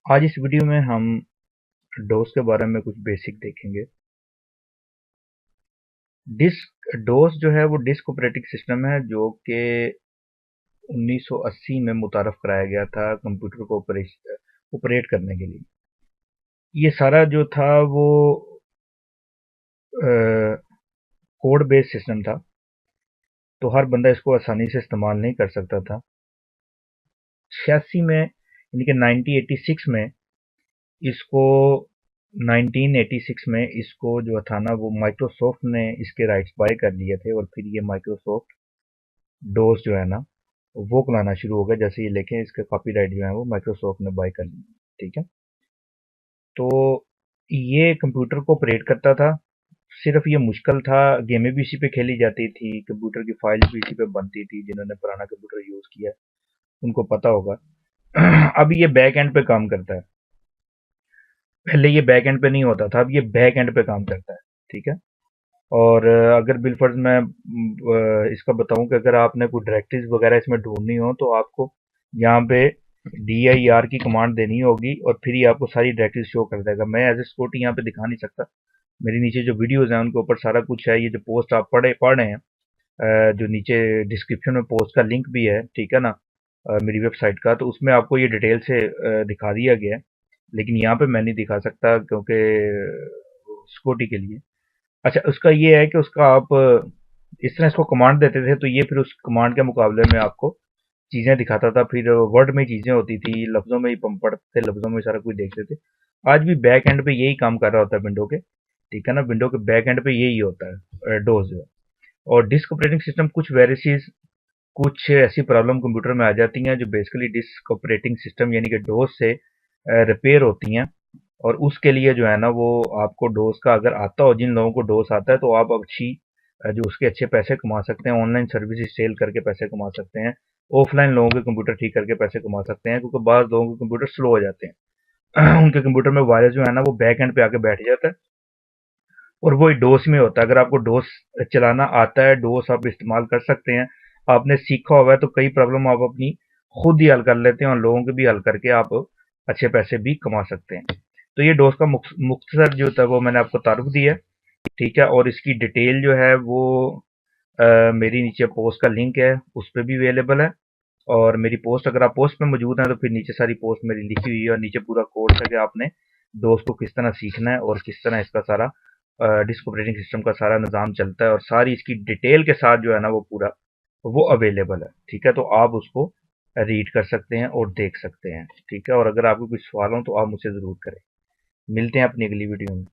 आज इस वीडियो में हम डोस के बारे में कुछ बेसिक देखेंगे। डोस जो है वो डिस्क ऑपरेटिंग सिस्टम है जो कि 1980 में मुतारफ कराया गया था कंप्यूटर को ऑपरेट करने के लिए। ये सारा जो था वो कोड बेस्ड सिस्टम था, तो हर बंदा इसको आसानी से इस्तेमाल नहीं कर सकता था। 86 में यानी कि 1986 में इसको 1986 में इसको जो था ना वो माइक्रोसॉफ्ट ने इसके राइट्स बाय कर लिए थे और फिर ये माइक्रोसॉफ्ट डोस जो है ना वो बनाना शुरू हो गया। जैसे ये लेके इसके कॉपीराइट जो है वो माइक्रोसॉफ्ट ने बाय कर लिए। ठीक है, तो ये कंप्यूटर को ऑपरेट करता था। सिर्फ ये मुश्किल था, गेमें भी इसी पे खेली जाती थी, कंप्यूटर की फाइल्स भी इसी पे बनती थी। जिन्होंने पुराना कंप्यूटर यूज किया है उनको पता होगा। अब ये बैक एंड पे काम करता है, पहले ये बैक एंड पे नहीं होता था, अब ये बैक एंड पे काम करता है। ठीक है, और अगर बिलफर्ज मैं इसका बताऊं कि अगर आपने कोई डायरेक्टरीज वगैरह इसमें ढूंढनी हो तो आपको यहाँ पे dir की कमांड देनी होगी और फिर ये आपको सारी डायरेक्टरीज शो कर देगा। मैं एज ए सिक्योरिटी यहाँ पे दिखा नहीं सकता, मेरे नीचे जो वीडियोज हैं उनके ऊपर सारा कुछ है। ये जो पोस्ट आप पढ़ रहे हैं, जो नीचे डिस्क्रिप्शन में पोस्ट का लिंक भी है, ठीक है ना, मेरी वेबसाइट का, तो उसमें आपको ये डिटेल से दिखा दिया गया है। लेकिन यहाँ पे मैं नहीं दिखा सकता क्योंकि सिक्योरिटी के लिए। अच्छा, उसका ये है कि उसका आप इस तरह इसको कमांड देते थे तो ये फिर उस कमांड के मुकाबले में आपको चीज़ें दिखाता था। फिर वर्ड में चीज़ें होती थी, लफ्ज़ों में ही हम पढ़ते थे, लफ्ज़ों में सारा कुछ देखते थे। आज भी बैक एंड पे यही काम कर रहा होता है विंडो के। ठीक है ना, विंडो के बैक एंड पे यही होता है डोज जो है। और डिस्क ऑपरेटिंग सिस्टम कुछ वायरसेस, कुछ ऐसी प्रॉब्लम कंप्यूटर में आ जाती हैं जो बेसिकली डिस्क ऑपरेटिंग सिस्टम यानी कि डोस से रिपेयर होती हैं। और उसके लिए जो है ना वो आपको डोस का अगर आता हो, जिन लोगों को डोस आता है, तो आप अच्छी जो उसके अच्छे पैसे कमा सकते हैं, ऑनलाइन सर्विसेज सेल करके पैसे कमा सकते हैं, ऑफलाइन लोगों के कंप्यूटर ठीक करके पैसे कमा सकते हैं। क्योंकि बाद लोगों के कंप्यूटर स्लो हो जाते हैं उनके कंप्यूटर में वायरस जो है ना वो बैक एंड पे आके बैठ जाता है और वो डोस में होता है। अगर आपको डोस चलाना आता है, डोस आप इस्तेमाल कर सकते हैं, आपने सीखा हुआ है, तो कई प्रॉब्लम आप अपनी खुद ही हल कर लेते हैं और लोगों के भी हल करके आप अच्छे पैसे भी कमा सकते हैं। तो ये डोस का मुख्तसर जो था वो मैंने आपको तारुफ दिया है। ठीक है, और इसकी डिटेल जो है वो मेरी नीचे पोस्ट का लिंक है, उस पर भी अवेलेबल है। और मेरी पोस्ट, अगर आप पोस्ट पे मौजूद हैं तो फिर नीचे सारी पोस्ट मेरी लिखी हुई है और नीचे पूरा कोर्स है कि आपने दोस्त को किस तरह सीखना है और किस तरह इसका सारा डिस्क ऑपरेटिंग सिस्टम का सारा निज़ाम चलता है और सारी इसकी डिटेल के साथ जो है ना वो पूरा वो अवेलेबल है। ठीक है, तो आप उसको रीड कर सकते हैं और देख सकते हैं। ठीक है, और अगर आपको कुछ सवाल हो तो आप मुझसे ज़रूर करें। मिलते हैं अपनी अगली वीडियो में।